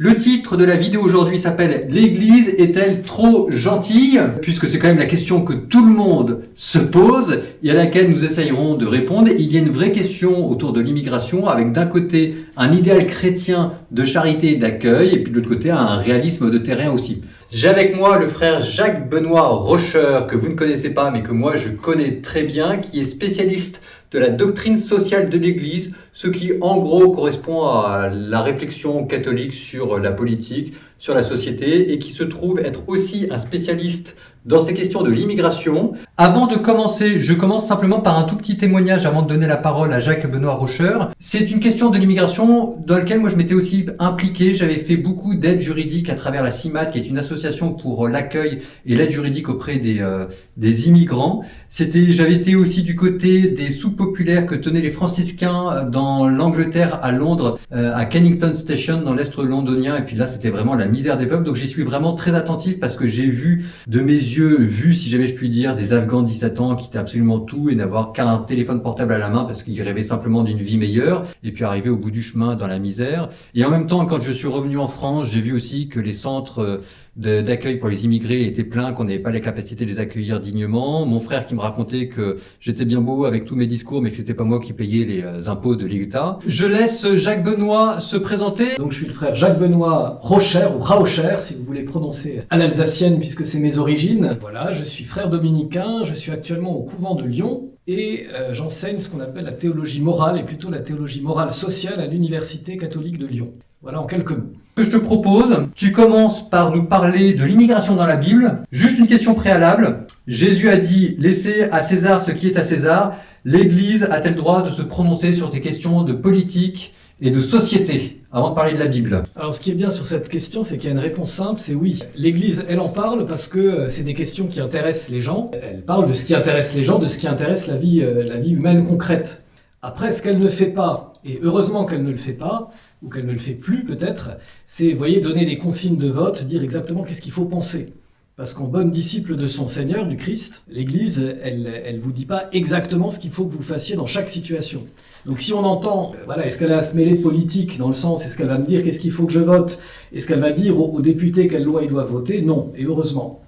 Le titre de la vidéo aujourd'hui s'appelle « L'Église est-elle trop gentille ?» puisque c'est quand même la question que tout le monde se pose et à laquelle nous essayerons de répondre. Il y a une vraie question autour de l'immigration avec d'un côté un idéal chrétien de charité et d'accueil et puis de l'autre côté un réalisme de terrain aussi. J'ai avec moi le frère Jacques-Benoît Rocher, que vous ne connaissez pas mais que moi je connais très bien, qui est spécialiste de la doctrine sociale de l'Église, ce qui en gros correspond à la réflexion catholique sur la politique, sur la société, et qui se trouve être aussi un spécialiste dans ces questions de l'immigration. Avant de commencer, je commence simplement par un tout petit témoignage avant de donner la parole à Jacques-Benoît Rocher. C'est une question de l'immigration dans laquelle moi je m'étais aussi impliqué. J'avais fait beaucoup d'aide juridique à travers la CIMAD, qui est une association pour l'accueil et l'aide juridique auprès des immigrants. J'avais été aussi du côté des soupes populaires que tenaient les franciscains dans l'Angleterre, à Londres, à Kennington Station, dans l'Est londonien. Et puis là, c'était vraiment la misère des peuples. Donc j'y suis vraiment très attentif parce que j'ai vu de mes yeux, si jamais je puis dire, des Afghans de 17 ans quitter absolument tout et n'avoir qu'un téléphone portable à la main parce qu'ils rêvaient simplement d'une vie meilleure et puis arriver au bout du chemin dans la misère. Et en même temps, quand je suis revenu en France, j'ai vu aussi que les centres d'accueil pour les immigrés étaient pleins, qu'on n'avait pas la capacité de les accueillir dignement. Mon frère qui me racontait que j'étais bien beau avec tous mes discours, mais que c'était pas moi qui payais les impôts de l'État. Je laisse Jacques-Benoît se présenter. Donc je suis le frère Jacques-Benoît Rocher, ou Raocher, si vous voulez prononcer à l'alsacienne, puisque c'est mes origines. Voilà, je suis frère dominicain, je suis actuellement au couvent de Lyon, et j'enseigne ce qu'on appelle la théologie morale, et plutôt la théologie morale sociale à l'Université catholique de Lyon. Voilà en quelques mots. Ce que je te propose, tu commences par nous parler de l'immigration dans la Bible. Juste une question préalable. Jésus a dit « Laissez à César ce qui est à César ». L'Église a-t-elle le droit de se prononcer sur ces questions de politique et de société avant de parler de la Bible? Alors ce qui est bien sur cette question, c'est qu'il y a une réponse simple, c'est oui. L'Église, elle en parle parce que c'est des questions qui intéressent les gens. Elle parle de ce qui intéresse les gens, de ce qui intéresse la vie humaine concrète. Après, ce qu'elle ne fait pas, et heureusement qu'elle ne le fait pas, ou qu'elle ne le fait plus peut-être, c'est, vous voyez, donner des consignes de vote, dire exactement qu'est-ce qu'il faut penser. Parce qu'en bonne disciple de son Seigneur, du Christ, l'Église, elle vous dit pas exactement ce qu'il faut que vous fassiez dans chaque situation. Donc si on entend, est-ce qu'elle a à se mêler de politique, dans le sens, est-ce qu'elle va me dire qu'est-ce qu'il faut que je vote? Est-ce qu'elle va dire aux députés quelle loi ils doivent voter? Non, et heureusement.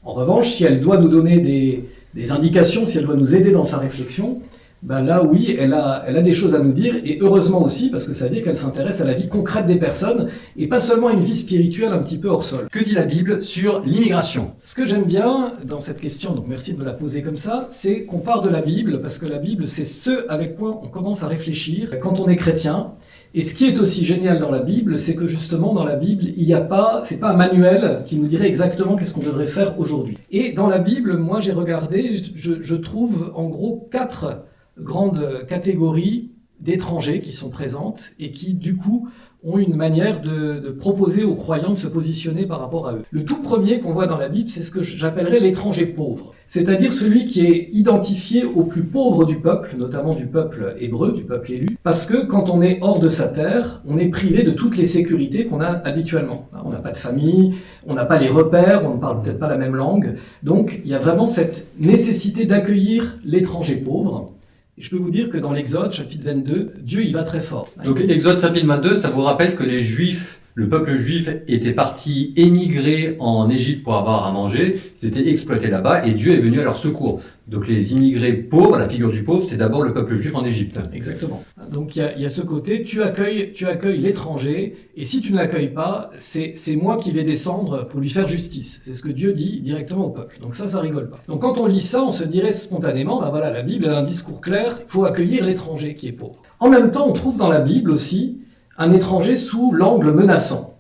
En revanche, si elle doit nous donner des indications, si elle doit nous aider dans sa réflexion, là oui, elle a des choses à nous dire, et heureusement aussi, parce que ça veut dire qu'elle s'intéresse à la vie concrète des personnes, et pas seulement à une vie spirituelle un petit peu hors sol. Que dit la Bible sur l'immigration? Ce que j'aime bien dans cette question, donc merci de me la poser comme ça, c'est qu'on part de la Bible, parce que la Bible, c'est ce avec quoi on commence à réfléchir quand on est chrétien. Et ce qui est aussi génial dans la Bible, c'est que justement dans la Bible, c'est pas un manuel qui nous dirait exactement qu'est-ce qu'on devrait faire aujourd'hui. Et dans la Bible, moi j'ai regardé, je trouve en gros 4 grandes catégories d'étrangers qui sont présentes et qui, du coup, ont une manière de proposer aux croyants de se positionner par rapport à eux. Le tout premier qu'on voit dans la Bible, c'est ce que j'appellerais l'étranger pauvre. C'est-à-dire celui qui est identifié au plus pauvre du peuple, notamment du peuple hébreu, du peuple élu, parce que quand on est hors de sa terre, on est privé de toutes les sécurités qu'on a habituellement. On n'a pas de famille, on n'a pas les repères, on ne parle peut-être pas la même langue. Donc, il y a vraiment cette nécessité d'accueillir l'étranger pauvre. Et je peux vous dire que dans l'Exode, chapitre 22, Dieu y va très fort. Donc Exode chapitre 22, ça vous rappelle que les Juifs, le peuple juif était parti émigrer en Égypte pour avoir à manger, ils étaient exploités là-bas et Dieu est venu à leur secours. Donc les immigrés pauvres, la figure du pauvre, c'est d'abord le peuple juif en Égypte. Exactement. Donc il y a ce côté, tu accueilles l'étranger, et si tu ne l'accueilles pas, c'est moi qui vais descendre pour lui faire justice. C'est ce que Dieu dit directement au peuple. Donc ça rigole pas. Donc quand on lit ça, on se dirait spontanément, la Bible a un discours clair, il faut accueillir l'étranger qui est pauvre. En même temps, on trouve dans la Bible aussi un étranger sous l'angle menaçant.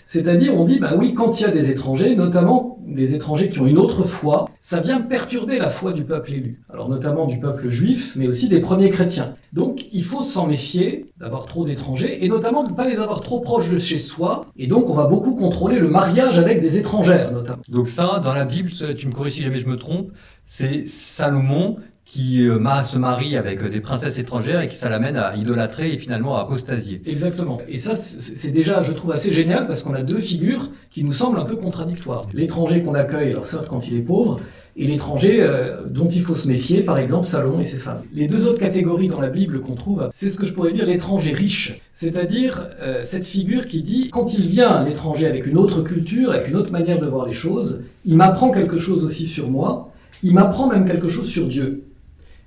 C'est-à-dire, on dit, oui, quand il y a des étrangers, notamment des étrangers qui ont une autre foi, ça vient perturber la foi du peuple élu. Alors notamment du peuple juif, mais aussi des premiers chrétiens. Donc il faut s'en méfier d'avoir trop d'étrangers, et notamment de ne pas les avoir trop proches de chez soi, et donc on va beaucoup contrôler le mariage avec des étrangères, notamment. Donc ça, dans la Bible, tu me corriges si jamais je me trompe, c'est Salomon qui se marie avec des princesses étrangères et qui ça l'amène à idolâtrer et finalement à apostasier. Exactement. Et ça, c'est déjà, je trouve, assez génial parce qu'on a deux figures qui nous semblent un peu contradictoires. L'étranger qu'on accueille, alors certes quand il est pauvre, et l'étranger dont il faut se méfier, par exemple Salomon et ses femmes. Les deux autres catégories dans la Bible qu'on trouve, c'est ce que je pourrais dire l'étranger riche, c'est-à-dire cette figure qui dit, quand il vient, l'étranger, avec une autre culture, avec une autre manière de voir les choses, il m'apprend quelque chose aussi sur moi, il m'apprend même quelque chose sur Dieu.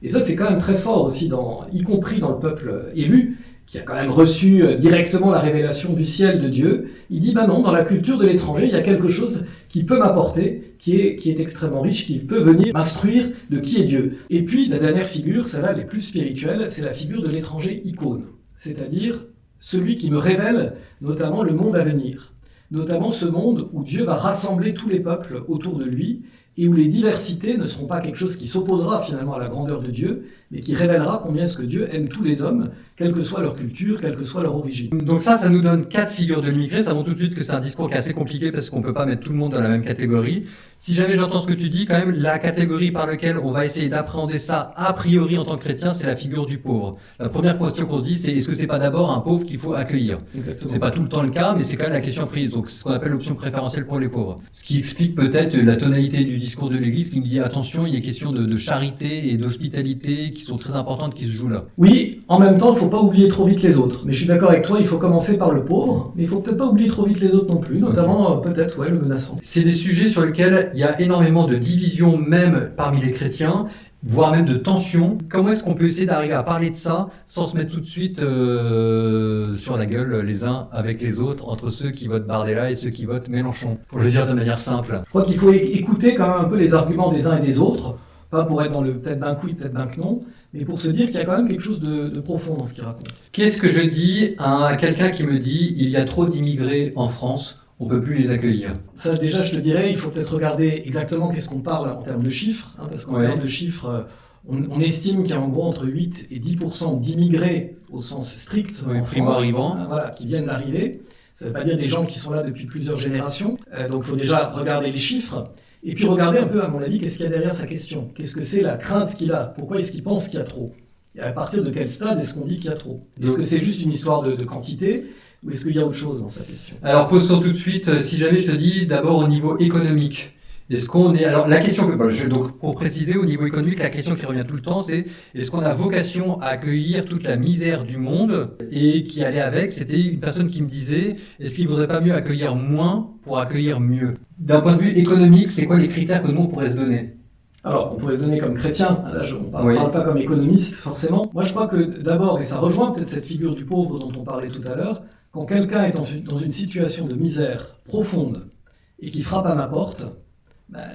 Et ça, c'est quand même très fort aussi, y compris dans le peuple élu, qui a quand même reçu directement la révélation du ciel de Dieu. Il dit, non, dans la culture de l'étranger, il y a quelque chose qui peut m'apporter, qui est extrêmement riche, qui peut venir m'instruire de qui est Dieu. Et puis, la dernière figure, celle-là, les plus spirituelle, c'est la figure de l'étranger icône, c'est-à-dire celui qui me révèle notamment le monde à venir, notamment ce monde où Dieu va rassembler tous les peuples autour de lui, et où les diversités ne seront pas quelque chose qui s'opposera finalement à la grandeur de Dieu, mais qui révélera combien est-ce que Dieu aime tous les hommes, quelle que soit leur culture, quelle que soit leur origine. Donc ça nous donne 4 figures de l'immigré. Ça montre tout de suite que c'est un discours qui est assez compliqué parce qu'on ne peut pas mettre tout le monde dans la même catégorie. Si jamais j'entends ce que tu dis, quand même, la catégorie par laquelle on va essayer d'appréhender ça a priori en tant que chrétien, c'est la figure du pauvre. La première question qu'on se dit, c'est est-ce que c'est pas d'abord un pauvre qu'il faut accueillir? Exactement. C'est pas tout le temps le cas, mais c'est quand même la question prise. Donc c'est ce qu'on appelle l'option préférentielle pour les pauvres. Ce qui explique peut-être la tonalité du discours de l'Église qui nous dit attention, il y a questions de charité et d'hospitalité qui sont très importantes qui se jouent là. Oui, en même temps, il ne faut pas oublier trop vite les autres. Mais je suis d'accord avec toi, il faut commencer par le pauvre, mais il ne faut peut-être pas oublier trop vite les autres non plus, notamment peut-être le menaçant. C'est des sujets sur lesquels il y a énormément de divisions même parmi les chrétiens, voire même de tensions. Comment est-ce qu'on peut essayer d'arriver à parler de ça sans se mettre tout de suite sur la gueule les uns avec les autres, entre ceux qui votent Bardella et ceux qui votent Mélenchon, pour le dire de manière simple? Je crois qu'il faut écouter quand même un peu les arguments des uns et des autres, pas pour être dans le peut-être ben oui, peut-être ben que non, mais pour se dire qu'il y a quand même quelque chose de profond dans ce qu'il raconte. Qu'est-ce que je dis à quelqu'un qui me dit il y a trop d'immigrés en France, on ne peut plus les accueillir? Ça, déjà, je te dirais, il faut peut-être regarder exactement qu'est-ce qu'on parle en termes de chiffres, parce qu'en termes de chiffres, on estime qu'il y a en gros entre 8 et 10% d'immigrés au sens strict en primo-arrivants, qui viennent d'arriver. Ça ne veut pas dire des gens qui sont là depuis plusieurs générations. Donc, il faut déjà regarder les chiffres. Et puis regarder un peu, à mon avis, qu'est-ce qu'il y a derrière sa question. Qu'est-ce que c'est la crainte qu'il a? Pourquoi est-ce qu'il pense qu'il y a trop? Et à partir de quel stade est-ce qu'on dit qu'il y a trop? Est-ce que c'est juste une histoire de quantité? Ou est-ce qu'il y a autre chose dans sa question? Alors posons tout de suite, si jamais je te dis d'abord au niveau économique. Est-ce qu'on est... Alors la question, donc pour préciser, au niveau économique, la question qui revient tout le temps, c'est est-ce qu'on a vocation à accueillir toute la misère du monde? Et qui allait avec, c'était une personne qui me disait, est-ce qu'il ne vaudrait pas mieux accueillir moins pour accueillir mieux? D'un point de vue économique, c'est quoi les critères que nous on pourrait se donner? Alors, on pourrait se donner comme chrétien, là, on ne parle pas comme économiste, forcément. Moi, je crois que d'abord, et ça rejoint peut-être cette figure du pauvre dont on parlait tout à l'heure, quand quelqu'un est dans une situation de misère profonde et qui frappe à ma porte,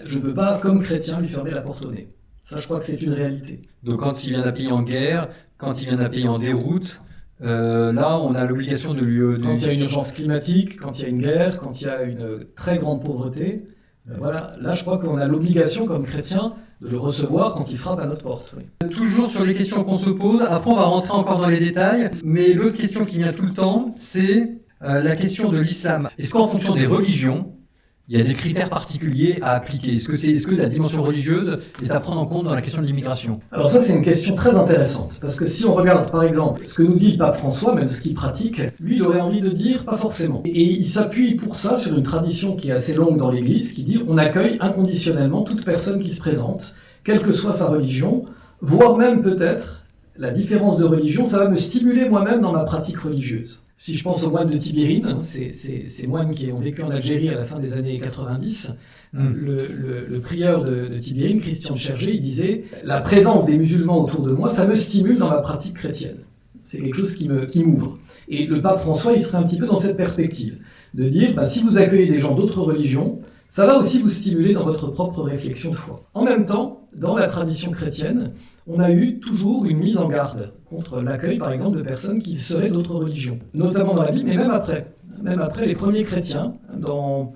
je ne peux pas, comme chrétien, lui fermer la porte au nez. Ça, je crois que c'est une réalité. Donc quand il vient d'un pays en guerre, quand il vient d'un pays en déroute, là, on a l'obligation de lui... Quand il y a une urgence climatique, quand il y a une guerre, quand il y a une très grande pauvreté, voilà, là, je crois qu'on a l'obligation, comme chrétien, de le recevoir quand il frappe à notre porte. Oui. Toujours sur les questions qu'on se pose, après on va rentrer encore dans les détails, mais l'autre question qui vient tout le temps, c'est la question de l'islam. Est-ce qu'en fonction des religions, il y a des critères particuliers à appliquer? Est-ce que la dimension religieuse est à prendre en compte dans la question de l'immigration? Alors ça, c'est une question très intéressante, parce que si on regarde, par exemple, ce que nous dit le pape François, même ce qu'il pratique, lui, il aurait envie de dire pas forcément. Et il s'appuie pour ça sur une tradition qui est assez longue dans l'Église, qui dit on accueille inconditionnellement toute personne qui se présente, quelle que soit sa religion, voire même peut-être, la différence de religion, ça va me stimuler moi-même dans ma pratique religieuse. Si je pense aux moines de Tibérine, ces moines qui ont vécu en Algérie à la fin des années 90, le prieur de Tibérine, Christian de Chergé, il disait « La présence des musulmans autour de moi, ça me stimule dans ma pratique chrétienne. C'est quelque chose qui m'ouvre. » Et le pape François, il serait un petit peu dans cette perspective, de dire si vous accueillez des gens d'autres religions, ça va aussi vous stimuler dans votre propre réflexion de foi. En même temps, dans la tradition chrétienne, on a eu toujours une mise en garde contre l'accueil, par exemple, de personnes qui seraient d'autres religions, notamment dans la Bible, mais même après les premiers chrétiens, on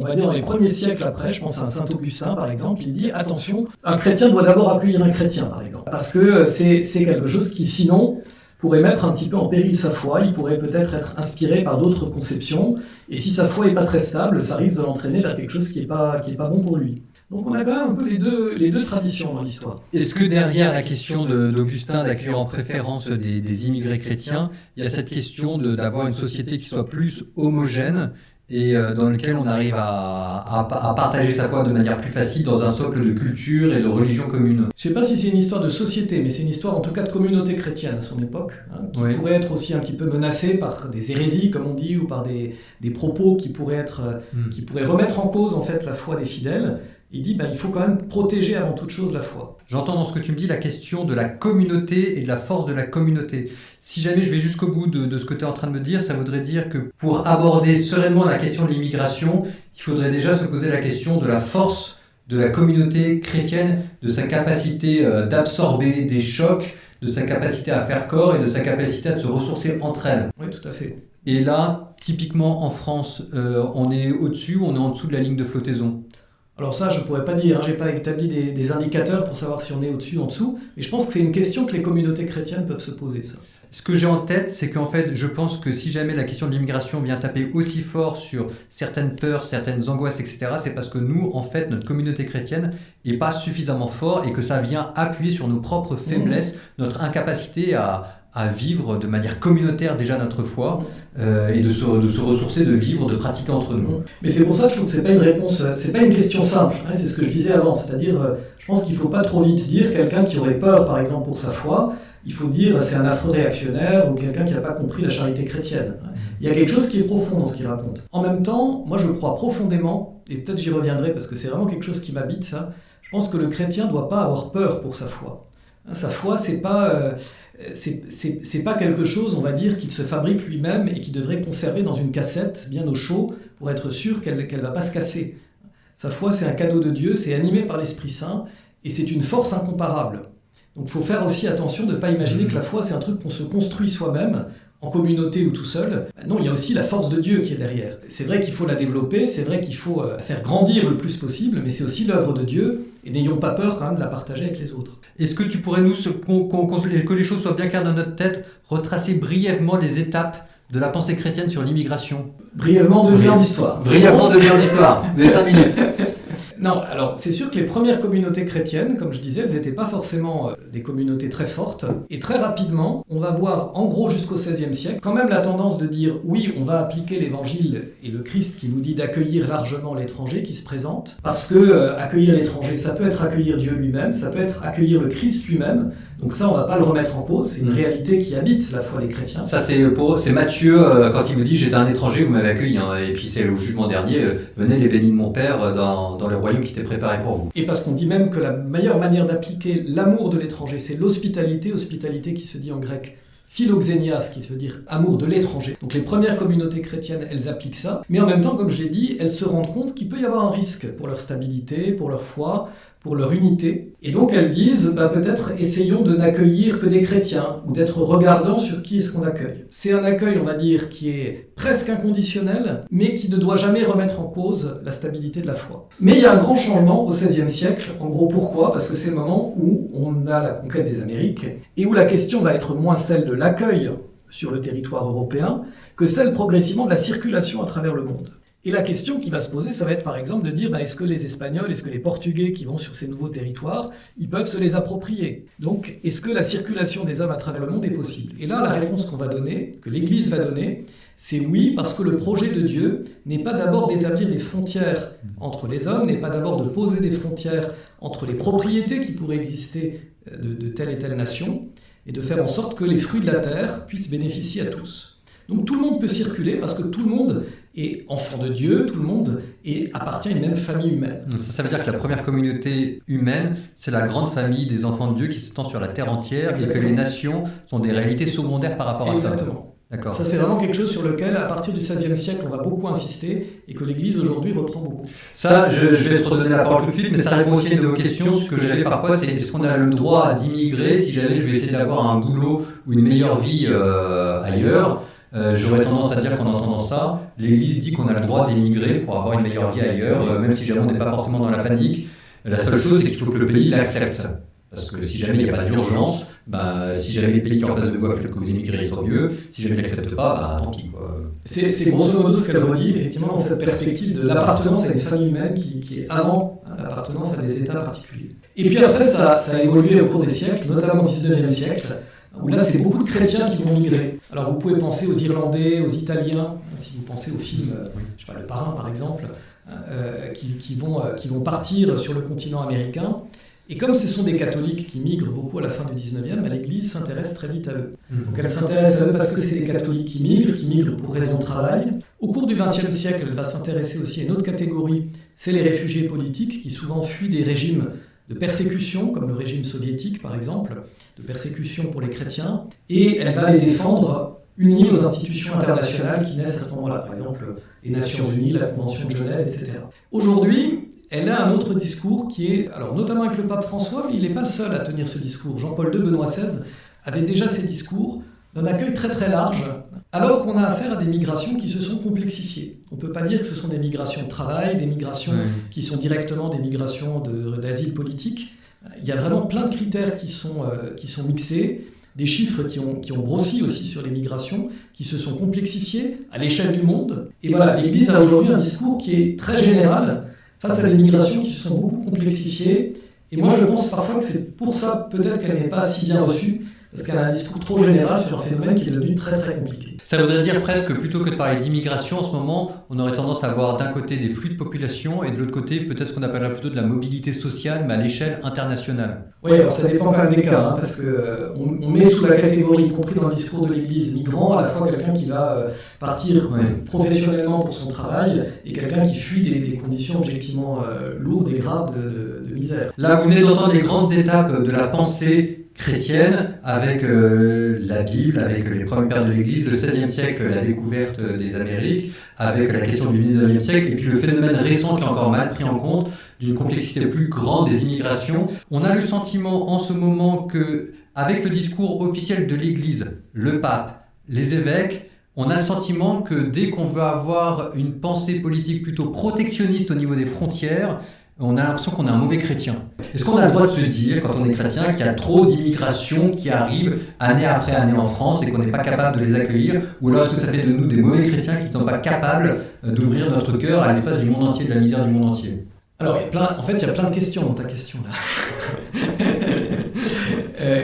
va dire dans les premiers siècles après, je pense à Saint Augustin, par exemple, il dit, attention, un chrétien doit d'abord accueillir un chrétien, par exemple, parce que c'est quelque chose qui, sinon, pourrait mettre un petit peu en péril sa foi, il pourrait peut-être être inspiré par d'autres conceptions, et si sa foi n'est pas très stable, ça risque de l'entraîner vers quelque chose qui est pas bon pour lui. Donc on a quand même un peu les deux traditions dans l'histoire. Est-ce que derrière la question d'Augustin d'accueillir en préférence des immigrés chrétiens, il y a cette question d'avoir une société qui soit plus homogène et dans lequel on arrive à partager sa foi de manière plus facile dans un socle de culture et de religion commune. Je ne sais pas si c'est une histoire de société, mais c'est une histoire en tout cas de communauté chrétienne à son époque, qui pourrait être aussi un petit peu menacée par des hérésies, comme on dit, ou par des propos qui pourraient remettre en cause en fait la foi des fidèles. Il dit il faut quand même protéger avant toute chose la foi. J'entends dans ce que tu me dis la question de la communauté et de la force de la communauté. Si jamais je vais jusqu'au bout de ce que tu es en train de me dire, ça voudrait dire que pour aborder sereinement la question de l'immigration, il faudrait déjà se poser la question de la force de la communauté chrétienne, de sa capacité d'absorber des chocs, de sa capacité à faire corps et de sa capacité à se ressourcer entre elles. Oui, tout à fait. Et là, typiquement en France, on est au-dessus ou on est en dessous de la ligne de flottaison ? Alors ça, je ne pourrais pas dire, je n'ai pas établi des indicateurs pour savoir si on est au-dessus ou en dessous, mais je pense que c'est une question que les communautés chrétiennes peuvent se poser, ça. Ce que j'ai en tête, c'est qu'en fait, je pense que si jamais la question de l'immigration vient taper aussi fort sur certaines peurs, certaines angoisses, etc., c'est parce que nous, en fait, notre communauté chrétienne n'est pas suffisamment fort et que ça vient appuyer sur nos propres faiblesses, notre incapacité à vivre de manière communautaire déjà notre foi et de se ressourcer, de vivre, de pratiquer entre nous. Mais c'est pour ça que je trouve que c'est pas une réponse, c'est pas une question simple, c'est ce que je disais avant, c'est-à-dire je pense qu'il faut pas trop vite dire quelqu'un qui aurait peur par exemple pour sa foi, il faut dire c'est un affreux réactionnaire ou quelqu'un qui n'a pas compris la charité chrétienne. Il y a quelque chose qui est profond dans ce qu'il raconte. En même temps, moi je crois profondément, et peut-être j'y reviendrai parce que c'est vraiment quelque chose qui m'habite ça, je pense que le chrétien ne doit pas avoir peur pour sa foi. Sa foi, c'est pas quelque chose, on va dire, qu'il se fabrique lui-même et qu'il devrait conserver dans une cassette bien au chaud pour être sûr qu'elle ne va pas se casser. Sa foi, c'est un cadeau de Dieu, c'est animé par l'Esprit Saint et c'est une force incomparable. Donc il faut faire aussi attention de ne pas imaginer que la foi, c'est un truc qu'on se construit soi-même, en communauté ou tout seul. Non, il y a aussi la force de Dieu qui est derrière. C'est vrai qu'il faut la développer, c'est vrai qu'il faut faire grandir le plus possible, mais c'est aussi l'œuvre de Dieu, et n'ayons pas peur quand même de la partager avec les autres. Est-ce que tu pourrais nous, que les choses soient bien claires dans notre tête, retracer brièvement les étapes de la pensée chrétienne sur l'immigration ? Brièvement, 2 heures d'histoire. Brièvement, 2 heures d'histoire. Vous avez 5 minutes. Non, alors c'est sûr que les premières communautés chrétiennes, comme je disais, elles n'étaient pas forcément des communautés très fortes. Et très rapidement, on va voir, en gros jusqu'au XVIe siècle, quand même la tendance de dire oui, on va appliquer l'évangile et le Christ qui nous dit d'accueillir largement l'étranger qui se présente. Parce que accueillir l'étranger, ça peut être accueillir Dieu lui-même, ça peut être accueillir le Christ lui-même. Donc ça, on ne va pas le remettre en cause, c'est une réalité qui habite la foi des chrétiens. Ça, c'est Matthieu, quand il vous dit « j'étais un étranger, vous m'avez accueilli hein. ». Et puis c'est le jugement dernier, « venez les bénis de mon Père dans le royaume qui était préparé pour vous ». Et parce qu'on dit même que la meilleure manière d'appliquer l'amour de l'étranger, c'est l'hospitalité, hospitalité qui se dit en grec philoxénias, qui veut dire amour de l'étranger. Donc les premières communautés chrétiennes, elles appliquent ça, mais en même temps, comme je l'ai dit, elles se rendent compte qu'il peut y avoir un risque pour leur stabilité, pour leur foi, pour leur unité. Et donc elles disent, peut-être essayons de n'accueillir que des chrétiens, ou d'être regardants sur qui est-ce qu'on accueille. C'est un accueil, on va dire, qui est presque inconditionnel, mais qui ne doit jamais remettre en cause la stabilité de la foi. Mais il y a un grand changement au XVIe siècle. En gros, pourquoi ? Parce que c'est le moment où on a la conquête des Amériques, et où la question va être moins celle de l'accueil sur le territoire européen, que celle progressivement de la circulation à travers le monde. Et la question qui va se poser, ça va être par exemple de dire est-ce que les Espagnols, est-ce que les Portugais qui vont sur ces nouveaux territoires, ils peuvent se les approprier ? Donc, est-ce que la circulation des hommes à travers le monde est possible ? Et là, la réponse qu'on va donner, que l'Église va donner, c'est oui, parce que le projet de Dieu n'est pas d'abord d'établir des frontières entre les hommes, n'est pas d'abord de poser des frontières entre les propriétés qui pourraient exister de telle et telle nation, et de faire en sorte que les fruits de la terre puissent bénéficier à tous. Donc tout le monde peut circuler parce que tout le monde est enfant de Dieu, tout le monde appartient à une même famille humaine. Ça veut dire que la première communauté humaine, c'est la grande famille des enfants de Dieu qui s'étend sur la terre entière. Exactement. Et que les nations sont des réalités secondaires par rapport à ça. Exactement. D'accord. Ça, c'est vraiment quelque chose sur lequel, à partir du XVIe siècle, on va beaucoup insister et que l'Église aujourd'hui reprend beaucoup. Ça, je vais te redonner la parole tout de suite, mais ça répond aussi à une de vos questions. Ce que j'avais parfois, c'est est-ce qu'on a le droit d'immigrer si jamais je vais essayer d'avoir un boulot ou une meilleure vie ailleurs ? J'aurais tendance à dire qu'en entendant ça, l'Église dit qu'on a le droit d'émigrer pour avoir une meilleure vie ailleurs, même si jamais on n'est pas forcément dans la panique. La seule chose, c'est qu'il faut que le pays l'accepte. Parce que si jamais il n'y a pas d'urgence, si jamais le pays qui est en face de vous accepte que vous émigrez, tant mieux. Si jamais il n'accepte pas, tant pis. C'est grosso modo ce qu'elle redit, effectivement, dans cette perspective de l'appartenance à une famille humaine qui est avant l'appartenance à des États particuliers. Et puis après, ça a évolué au cours des siècles, notamment au XIXe siècle. où là c'est beaucoup de chrétiens qui vont migrer. Alors vous pouvez penser aux Irlandais, aux Italiens, si vous pensez au film, je sais pas, Le Parrain par exemple, qui vont partir sur le continent américain. Et comme ce sont des catholiques qui migrent beaucoup à la fin du 19e, l'Église s'intéresse très vite à eux. Donc elle s'intéresse à eux parce que c'est des catholiques qui migrent pour raison de travail. Au cours du XXe siècle, elle va s'intéresser aussi à une autre catégorie, c'est les réfugiés politiques qui souvent fuient des régimes de persécution, comme le régime soviétique par exemple, de persécution pour les chrétiens, et elle va les défendre unis aux institutions internationales qui naissent à ce moment-là, par exemple les Nations Unies, la Convention de Genève, etc. Aujourd'hui, elle a un autre discours qui est, alors notamment avec le pape François, mais il n'est pas le seul à tenir ce discours. Jean-Paul II, Benoît XVI avaient déjà ces discours d'un accueil très très large, alors qu'on a affaire à des migrations qui se sont complexifiées. On ne peut pas dire que ce sont des migrations de travail, des migrations qui sont directement des migrations d'asile politique. Il y a vraiment plein de critères qui sont mixés, des chiffres qui ont grossi aussi sur les migrations, qui se sont complexifiés à l'échelle du monde. Et voilà, l'Église a aujourd'hui un discours qui est très général, face à des migrations qui se sont beaucoup complexifiées. Et moi, je pense parfois que c'est pour ça peut-être qu'elle n'est pas si bien reçue, parce qu'elle a un discours trop général sur un phénomène qui est devenu très très compliqué. Ça voudrait dire presque, plutôt que de parler d'immigration en ce moment, on aurait tendance à avoir d'un côté des flux de population et de l'autre côté peut-être ce qu'on appellerait plutôt de la mobilité sociale, mais à l'échelle internationale. Oui, alors ça dépend quand même des cas, parce qu'on met sous la catégorie, y compris dans le discours de l'Église, migrant, à la fois quelqu'un qui va partir professionnellement pour son travail et quelqu'un qui fuit des conditions objectivement lourdes et graves de misère. Là, vous venez d'entendre les grandes étapes de la pensée chrétienne avec la Bible, avec les premiers pères de l'Église, le XVIe siècle, la découverte des Amériques, avec la question du XIXe siècle, et puis le phénomène récent qui est encore mal pris en compte, d'une complexité plus grande des immigrations. On a le sentiment en ce moment que, avec le discours officiel de l'Église, le pape, les évêques, on a le sentiment que dès qu'on veut avoir une pensée politique plutôt protectionniste au niveau des frontières, on a l'impression qu'on est un mauvais chrétien. Est-ce qu'on a le droit de se dire, quand on est chrétien, qu'il y a trop d'immigration qui arrive année après année en France et qu'on n'est pas capable de les accueillir? Ou alors est-ce que ça fait de nous des mauvais chrétiens qui ne sont pas capables d'ouvrir notre cœur à l'espace du monde entier, de la misère du monde entier? Alors, il y a plein de questions dans ta question là.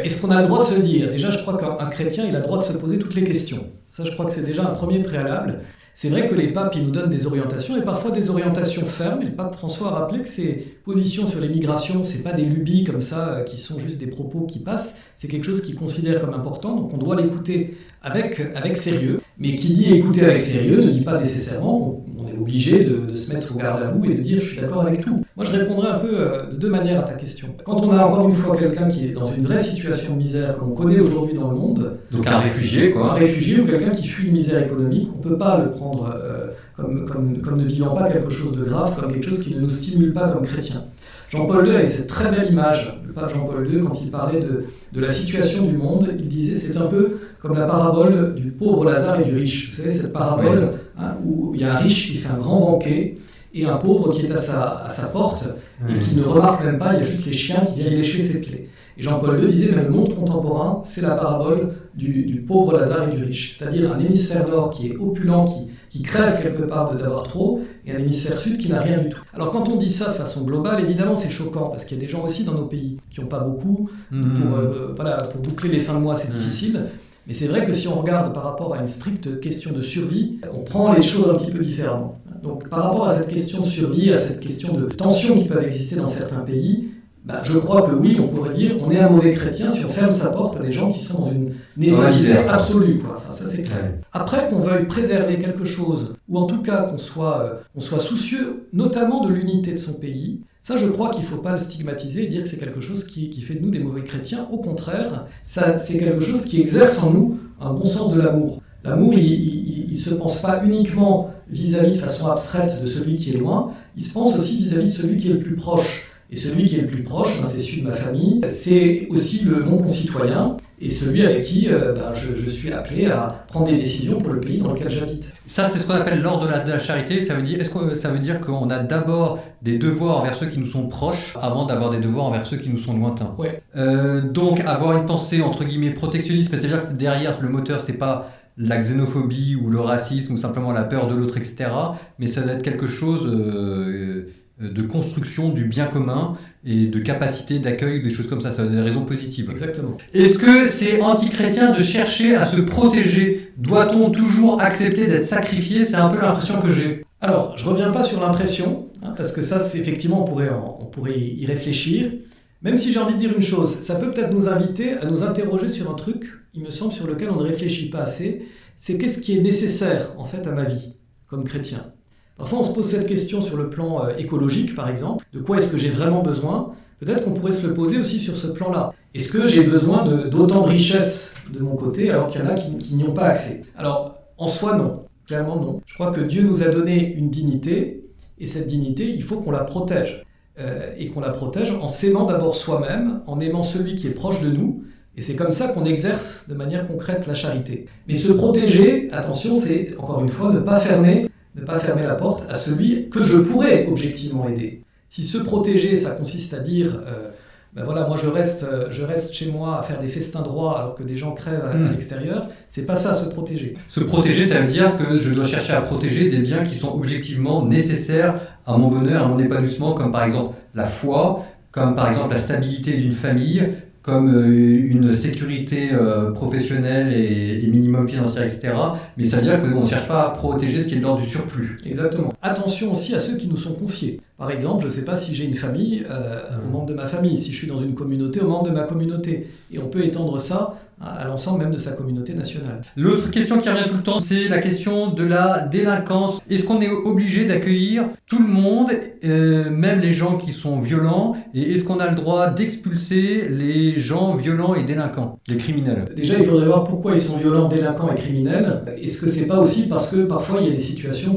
Est-ce qu'on a le droit de se dire? Déjà, je crois qu'un chrétien, il a le droit de se poser toutes les questions. Ça, je crois que c'est déjà un premier préalable. C'est vrai que les papes, ils nous donnent des orientations, et parfois des orientations fermes. Et le pape François a rappelé que ces positions sur les migrations, c'est pas des lubies comme ça, qui sont juste des propos qui passent. C'est quelque chose qu'il considère comme important, donc on doit l'écouter avec sérieux. Mais qui dit écouter avec sérieux ne dit pas nécessairement qu'on est obligé de se mettre au garde à vous et de dire je suis d'accord avec tout. Moi, je répondrai un peu de deux manières à ta question. Quand on a encore une fois quelqu'un qui est dans une vraie situation de misère qu'on connaît aujourd'hui dans le monde, donc un réfugié quoi, un réfugié ou quelqu'un qui fuit une misère économique, on ne peut pas le prendre comme ne vivant pas quelque chose de grave, comme quelque chose qui ne nous stimule pas comme chrétiens. Jean-Paul II avait cette très belle image, le pape Jean-Paul II, quand il parlait de la situation du monde, il disait c'est un peu comme la parabole du pauvre Lazare et du riche. Vous savez, cette parabole où il y a un riche qui fait un grand banquet et un pauvre qui est à sa porte et qui ne remarque même pas, il y a juste les chiens qui viennent lécher ses plaies. Et Jean-Paul II disait, même le monde contemporain, c'est la parabole du pauvre Lazare et du riche. C'est-à-dire un hémisphère nord qui est opulent, qui crève quelque part d'avoir trop, et un hémisphère sud qui n'a rien du tout. Alors quand on dit ça de façon globale, évidemment c'est choquant, parce qu'il y a des gens aussi dans nos pays qui n'ont pas beaucoup, pour boucler les fins de mois c'est difficile, mais c'est vrai que si on regarde par rapport à une stricte question de survie, on prend les choses un petit peu différemment. Donc par rapport à cette question de survie, à cette question de tensions qui peuvent exister dans certains pays, je crois que oui, on pourrait dire on est un mauvais chrétien si on ferme sa porte à des gens qui sont dans une nécessité absolue. Enfin, ça c'est clair. Après qu'on veuille préserver quelque chose, ou en tout cas qu'on soit soucieux notamment de l'unité de son pays, ça je crois qu'il ne faut pas le stigmatiser et dire que c'est quelque chose qui fait de nous des mauvais chrétiens. Au contraire, c'est quelque chose qui exerce en nous un bon sens de l'amour. L'amour, il ne se pense pas uniquement vis-à-vis de façon abstraite de celui qui est loin, il se pense aussi vis-à-vis de celui qui est le plus proche. Et celui qui est le plus proche, c'est celui de ma famille, c'est aussi mon concitoyen, et celui avec qui je suis appelé à prendre des décisions pour le pays dans lequel j'habite. Ça, c'est ce qu'on appelle l'ordre de la charité. Est-ce que ça veut dire qu'on a d'abord des devoirs envers ceux qui nous sont proches, avant d'avoir des devoirs envers ceux qui nous sont lointains? Ouais. Donc, avoir une pensée, entre guillemets, protectionniste, c'est-à-dire que derrière, le moteur, c'est pas la xénophobie ou le racisme ou simplement la peur de l'autre, etc. Mais ça doit être quelque chose de construction du bien commun et de capacité d'accueil, des choses comme ça a des raisons positives. Exactement. Est-ce que c'est anti-chrétien de chercher à se protéger? Doit-on toujours accepter d'être sacrifié? C'est un peu l'impression que j'ai. Alors, je reviens pas sur l'impression, parce que ça, c'est effectivement, on pourrait y réfléchir. Même si j'ai envie de dire une chose, ça peut peut-être nous inviter à nous interroger sur un truc, il me semble, sur lequel on ne réfléchit pas assez, c'est qu'est-ce qui est nécessaire, en fait, à ma vie, comme chrétien. Parfois, on se pose cette question sur le plan écologique, par exemple. De quoi est-ce que j'ai vraiment besoin? Peut-être qu'on pourrait se le poser aussi sur ce plan-là. Est-ce que j'ai besoin d'autant de richesses de mon côté, alors qu'il y en a qui n'y ont pas accès? Alors, en soi, non. Clairement, non. Je crois que Dieu nous a donné une dignité, et cette dignité, il faut qu'on la protège. Et qu'on la protège en s'aimant d'abord soi-même, en aimant celui qui est proche de nous, et c'est comme ça qu'on exerce de manière concrète la charité. Mais se protéger, attention, c'est encore une fois ne pas fermer la porte à celui que je pourrais objectivement aider. Si se protéger, ça consiste à dire, ben voilà, moi je reste chez moi à faire des festins de roi alors que des gens crèvent à l'extérieur, c'est pas ça, se protéger. Se protéger, ça veut dire que je dois chercher à protéger des biens qui sont objectivement nécessaires à mon bonheur, à mon épanouissement, comme par exemple la foi, comme par exemple la stabilité d'une famille, comme une sécurité professionnelle et minimum financière, etc. Mais ça veut dire qu'on ne cherche pas à protéger ce qui est de l'ordre du surplus. Exactement. Attention aussi à ceux qui nous sont confiés. Par exemple, je ne sais pas si j'ai une famille, aux membres de ma famille, si je suis dans une communauté, aux membres de ma communauté. Et on peut étendre ça à l'ensemble même de sa communauté nationale. L'autre question qui revient tout le temps, c'est la question de la délinquance. Est-ce qu'on est obligé d'accueillir tout le monde, même les gens qui sont violents, et est-ce qu'on a le droit d'expulser les gens violents et délinquants, les criminels? Déjà, il faudrait voir pourquoi ils sont violents, délinquants et criminels. Est-ce que c'est pas aussi parce que parfois il y a des situations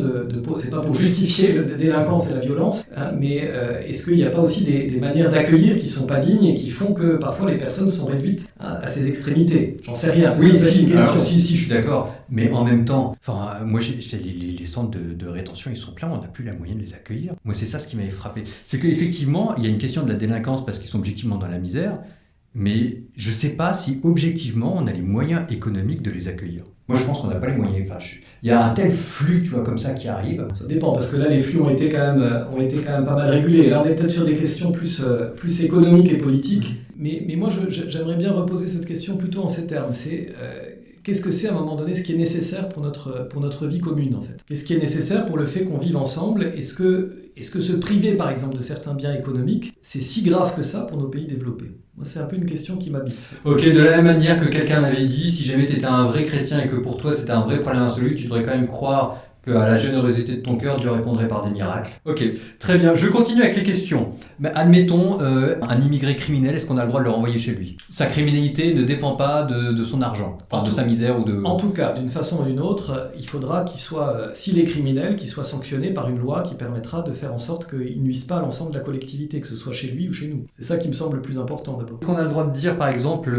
c'est pas pour justifier la délinquance et la violence, mais est-ce qu'il n'y a pas aussi des manières d'accueillir qui sont pas dignes et qui font que parfois les personnes sont réduites à ces extrémités? J'en sais rien. Oui, si, je suis d'accord. Mais en même temps, moi, les centres de rétention, ils sont pleins, on n'a plus la moyenne de les accueillir. Moi, c'est ça ce qui m'avait frappé. C'est qu'effectivement, il y a une question de la délinquance parce qu'ils sont objectivement dans la misère, mais je ne sais pas si objectivement, on a les moyens économiques de les accueillir. Moi, je pense qu'on n'a pas les moyens. Il y a un tel flux, tu vois, comme ça, qui arrive. Ça dépend, parce que là, les flux ont été quand même pas mal régulés. Là, on est peut-être sur des questions plus économiques et politiques. Mais moi, j'aimerais bien reposer cette question plutôt en ces termes. C'est qu'est-ce que c'est, à un moment donné, ce qui est nécessaire pour notre vie commune, en fait? Qu'est-ce qui est nécessaire pour le fait qu'on vive ensemble? Est-ce que se priver, par exemple, de certains biens économiques, c'est si grave que ça pour nos pays développés? Moi, c'est un peu une question qui m'habite. Ok, de la même manière que quelqu'un m'avait dit, si jamais tu étais un vrai chrétien et que pour toi c'était un vrai problème absolu, tu devrais quand même croire qu'à la générosité de ton cœur, Dieu répondrait par des miracles. Ok, très bien. Je continue avec les questions. Mais admettons, un immigré criminel, est-ce qu'on a le droit de le renvoyer chez lui? Sa criminalité ne dépend pas de son argent, de sa misère ou de... En tout cas, d'une façon ou d'une autre, il faudra qu'il soit, s'il est criminel, qu'il soit sanctionné par une loi qui permettra de faire en sorte qu'il ne nuise pas à l'ensemble de la collectivité, que ce soit chez lui ou chez nous. C'est ça qui me semble le plus important d'abord. Est-ce qu'on a le droit de dire, par exemple,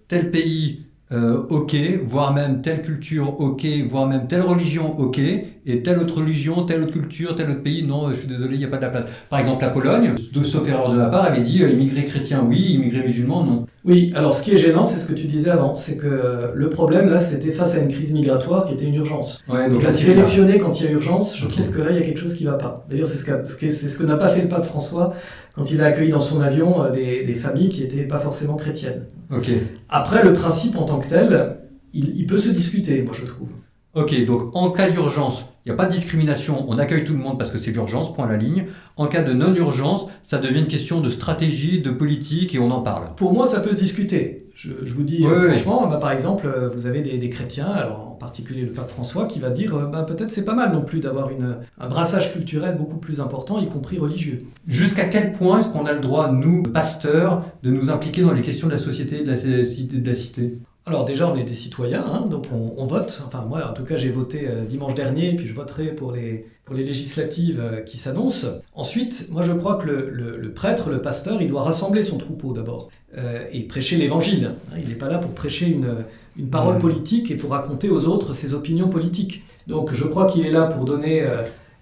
tel pays... ok, voire même telle culture, ok, voire même telle religion, ok, et telle autre religion, telle autre culture, tel autre pays, non, je suis désolé, il n'y a pas de la place. Par exemple, la Pologne, sauf erreur de ma part, avait dit immigré chrétien, oui, immigré musulman, non. Oui, alors ce qui est gênant, c'est ce que tu disais avant, c'est que le problème, là, c'était face à une crise migratoire qui était une urgence. Ouais, donc là, sélectionner quand il y a urgence, je trouve que là, il y a quelque chose qui ne va pas. D'ailleurs, c'est ce que n'a pas fait le pape François quand il a accueilli dans son avion des familles qui n'étaient pas forcément chrétiennes. Okay. Après, le principe en tant que tel, il peut se discuter, moi je trouve. Ok, donc en cas d'urgence, il n'y a pas de discrimination, on accueille tout le monde parce que c'est l'urgence, point à la ligne. En cas de non-urgence, ça devient une question de stratégie, de politique et on en parle. Pour moi, ça peut se discuter. Je vous dis franchement, par exemple, vous avez des chrétiens, alors en particulier le pape François, qui va dire peut-être c'est pas mal non plus d'avoir un brassage culturel beaucoup plus important, y compris religieux. Jusqu'à quel point est-ce qu'on a le droit, nous, pasteurs, de nous impliquer dans les questions de la société, de la cité? Alors déjà, on est des citoyens, donc on vote. Enfin, moi, en tout cas, j'ai voté dimanche dernier, puis je voterai pour les législatives qui s'annoncent. Ensuite, moi, je crois que le prêtre, le pasteur, il doit rassembler son troupeau d'abord et prêcher l'évangile. Il n'est pas là pour prêcher une parole politique et pour raconter aux autres ses opinions politiques. Donc, je crois qu'il est là pour donner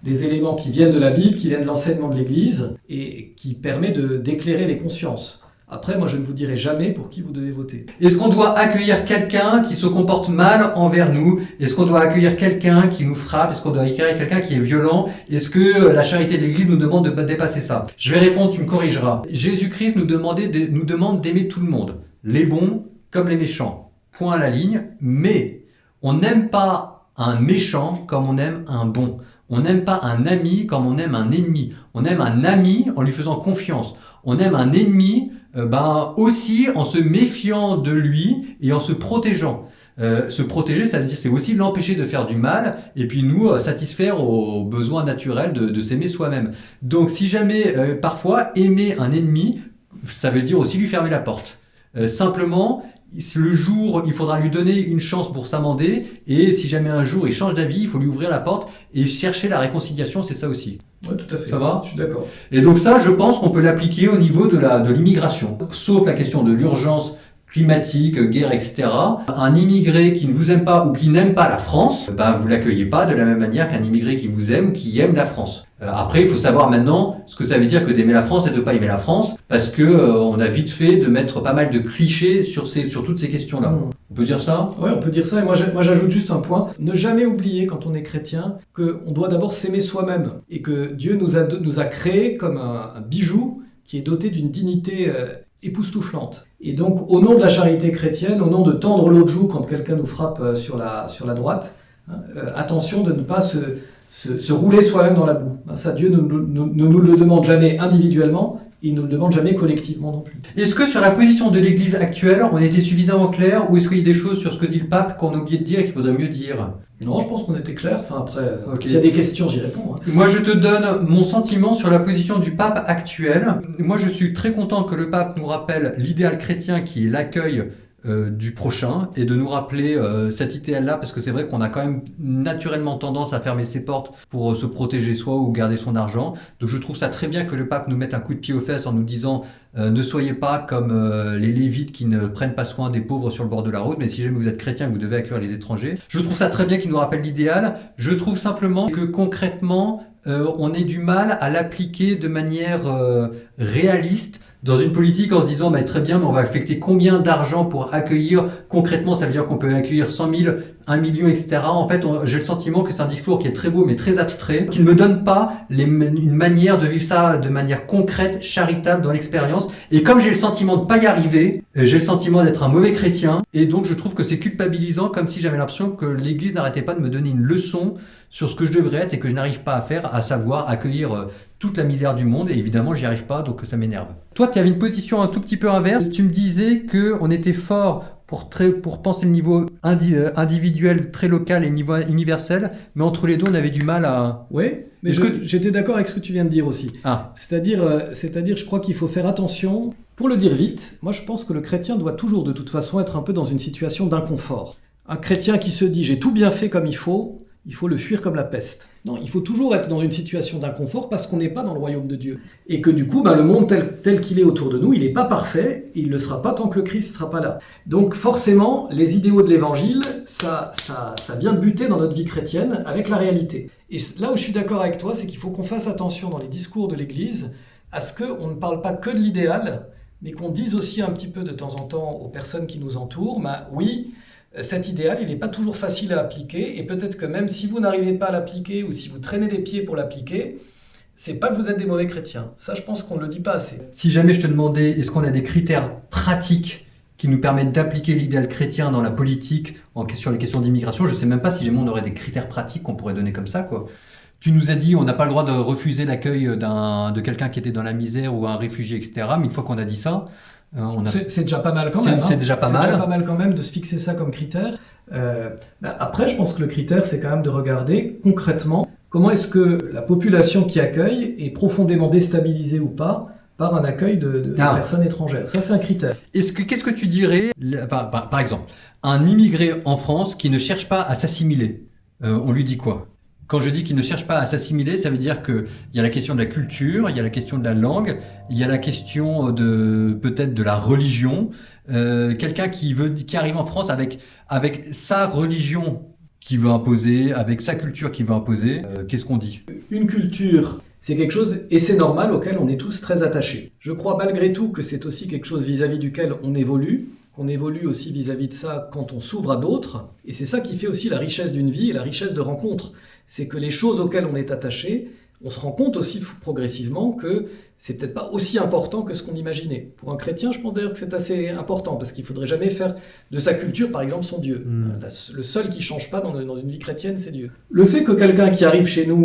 des éléments qui viennent de la Bible, qui viennent de l'enseignement de l'Église et qui permet d'éclairer les consciences. Après, moi, je ne vous dirai jamais pour qui vous devez voter. Est-ce qu'on doit accueillir quelqu'un qui se comporte mal envers nous? Est-ce qu'on doit accueillir quelqu'un qui nous frappe? Est-ce qu'on doit accueillir quelqu'un qui est violent? Est-ce que la charité de l'Église nous demande de dépasser ça? Je vais répondre, tu me corrigeras. Jésus-Christ nous demande d'aimer tout le monde, les bons comme les méchants. Point à la ligne. Mais on n'aime pas un méchant comme on aime un bon. On n'aime pas un ami comme on aime un ennemi. On aime un ami en lui faisant confiance. On aime un ennemi aussi en se méfiant de lui et en se protégeant. Se protéger, ça veut dire c'est aussi l'empêcher de faire du mal et puis nous satisfaire aux besoins naturels de s'aimer soi-même. Donc si jamais parfois aimer un ennemi, ça veut dire aussi lui fermer la porte. Simplement, le jour, il faudra lui donner une chance pour s'amender et si jamais un jour il change d'avis, il faut lui ouvrir la porte et chercher la réconciliation, c'est ça aussi. Oui, tout à fait. Ça va ? Je suis d'accord. Et donc ça, je pense qu'on peut l'appliquer au niveau de l'immigration. Sauf la question de l'urgence climatique, guerre, etc. Un immigré qui ne vous aime pas ou qui n'aime pas la France, vous l'accueillez pas de la même manière qu'un immigré qui vous aime ou qui aime la France. Après, il faut savoir maintenant ce que ça veut dire que d'aimer la France et de pas aimer la France, parce que on a vite fait de mettre pas mal de clichés sur toutes ces questions-là. On peut dire ça ? Oui, on peut dire ça. Et moi, j'ajoute juste un point. Ne jamais oublier, quand on est chrétien, qu'on doit d'abord s'aimer soi-même et que Dieu nous a créés comme un bijou qui est doté d'une dignité époustouflante. Et donc, au nom de la charité chrétienne, au nom de tendre l'autre joue quand quelqu'un nous frappe sur la droite, attention de ne pas se rouler soi-même dans la boue. Ça, Dieu ne nous le demande jamais individuellement, il ne nous le demande jamais collectivement non plus. Est-ce que sur la position de l'Église actuelle, on était suffisamment clair, ou est-ce qu'il y a des choses sur ce que dit le pape qu'on a oublié de dire et qu'il faudrait mieux dire ? Non, je pense qu'on était clair. Enfin, après, okay. S'il y a des questions, j'y réponds. Moi, je te donne mon sentiment sur la position du pape actuel. Moi, je suis très content que le pape nous rappelle l'idéal chrétien qui est l'accueil du prochain et de nous rappeler cet idéal-là parce que c'est vrai qu'on a quand même naturellement tendance à fermer ses portes pour se protéger soi ou garder son argent. Donc je trouve ça très bien que le pape nous mette un coup de pied aux fesses en nous disant ne soyez pas comme les lévites qui ne prennent pas soin des pauvres sur le bord de la route, mais si jamais vous êtes chrétien, vous devez accueillir les étrangers. Je trouve ça très bien qu'il nous rappelle l'idéal. Je trouve simplement que concrètement, on ait du mal à l'appliquer de manière réaliste dans une politique en se disant très bien, mais on va affecter combien d'argent pour accueillir concrètement, ça veut dire qu'on peut accueillir 100 000, 1 million, etc. En fait, j'ai le sentiment que c'est un discours qui est très beau mais très abstrait, qui ne me donne pas une manière de vivre ça de manière concrète, charitable dans l'expérience. Et comme j'ai le sentiment de pas y arriver, j'ai le sentiment d'être un mauvais chrétien et donc je trouve que c'est culpabilisant, comme si j'avais l'impression que l'Église n'arrêtait pas de me donner une leçon sur ce que je devrais être et que je n'arrive pas à faire, à savoir accueillir toute la misère du monde, et évidemment j'y arrive pas, donc ça m'énerve. Toi, tu avais une position un tout petit peu inverse, tu me disais qu'on était fort pour penser le niveau individuel, très local et le niveau universel, mais entre les deux on avait du mal à... Oui, mais j'étais d'accord avec ce que tu viens de dire aussi. C'est-à-dire, je crois qu'il faut faire attention. Pour le dire vite, moi je pense que le chrétien doit toujours de toute façon être un peu dans une situation d'inconfort. Un chrétien qui se dit j'ai tout bien fait comme il faut le fuir comme la peste. Non, il faut toujours être dans une situation d'inconfort parce qu'on n'est pas dans le royaume de Dieu. Et que du coup, le monde tel qu'il est autour de nous, il n'est pas parfait, et il ne le sera pas tant que le Christ ne sera pas là. Donc forcément, les idéaux de l'évangile, ça vient buter dans notre vie chrétienne avec la réalité. Et là où je suis d'accord avec toi, c'est qu'il faut qu'on fasse attention dans les discours de l'Église à ce qu'on ne parle pas que de l'idéal, mais qu'on dise aussi un petit peu de temps en temps aux personnes qui nous entourent, oui, cet idéal, il n'est pas toujours facile à appliquer, et peut-être que même si vous n'arrivez pas à l'appliquer, ou si vous traînez des pieds pour l'appliquer, c'est pas que vous êtes des mauvais chrétiens. Ça, je pense qu'on ne le dit pas assez. Si jamais je te demandais, est-ce qu'on a des critères pratiques qui nous permettent d'appliquer l'idéal chrétien dans la politique, sur les questions d'immigration, je ne sais même pas si jamais on aurait des critères pratiques qu'on pourrait donner comme ça, quoi. Tu nous as dit on n'a pas le droit de refuser l'accueil de quelqu'un qui était dans la misère ou un réfugié, etc. Mais une fois qu'on a dit ça... C'est déjà pas mal quand même. C'est déjà pas mal. C'est déjà pas mal quand même de se fixer ça comme critère. Après, je pense que le critère, c'est quand même de regarder concrètement comment est-ce que la population qui accueille est profondément déstabilisée ou pas par un accueil de personnes étrangères. Ça, c'est un critère. Qu'est-ce que tu dirais, par exemple, un immigré en France qui ne cherche pas à s'assimiler, on lui dit quoi ? Quand je dis qu'il ne cherche pas à s'assimiler, ça veut dire qu'il y a la question de la culture, il y a la question de la langue, il y a la question peut-être de la religion. Quelqu'un qui arrive en France avec sa religion qu'il veut imposer, avec sa culture qu'il veut imposer, qu'est-ce qu'on dit ? une culture, c'est quelque chose, et c'est normal, auquel on est tous très attachés. Je crois malgré tout que c'est aussi quelque chose vis-à-vis duquel on évolue, qu'on évolue aussi vis-à-vis de ça quand on s'ouvre à d'autres, et c'est ça qui fait aussi la richesse d'une vie et la richesse de rencontres. C'est que les choses auxquelles on est attaché, on se rend compte aussi progressivement que c'est peut-être pas aussi important que ce qu'on imaginait. Pour un chrétien, je pense d'ailleurs que c'est assez important, parce qu'il faudrait jamais faire de sa culture, par exemple, son Dieu. Le seul qui change pas dans une vie chrétienne, c'est Dieu. Le fait que quelqu'un qui arrive chez nous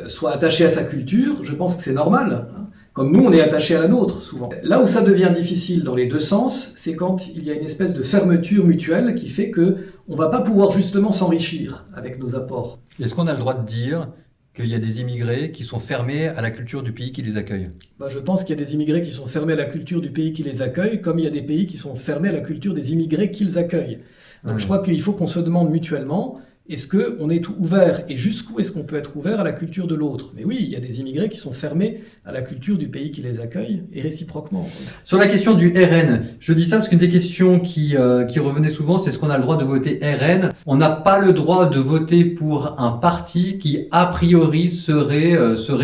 soit attaché à sa culture, je pense que c'est normal. Comme nous, on est attaché à la nôtre, souvent. Là où ça devient difficile dans les deux sens, c'est quand il y a une espèce de fermeture mutuelle qui fait que on va pas pouvoir justement s'enrichir avec nos apports. Est-ce qu'on a le droit de dire qu'il y a des immigrés qui sont fermés à la culture du pays qui les accueille? Je pense qu'il y a des immigrés qui sont fermés à la culture du pays qui les accueille, comme il y a des pays qui sont fermés à la culture des immigrés qu'ils accueillent. Donc je crois qu'il faut qu'on se demande mutuellement, est-ce qu'on est ouvert et jusqu'où est-ce qu'on peut être ouvert à la culture de l'autre? Mais oui, il y a des immigrés qui sont fermés à la culture du pays qui les accueille, et réciproquement. Sur la question du RN, je dis ça parce qu'une des questions qui revenait souvent, c'est est-ce qu'on a le droit de voter RN? On n'a pas le droit de voter pour un parti qui, a priori, serait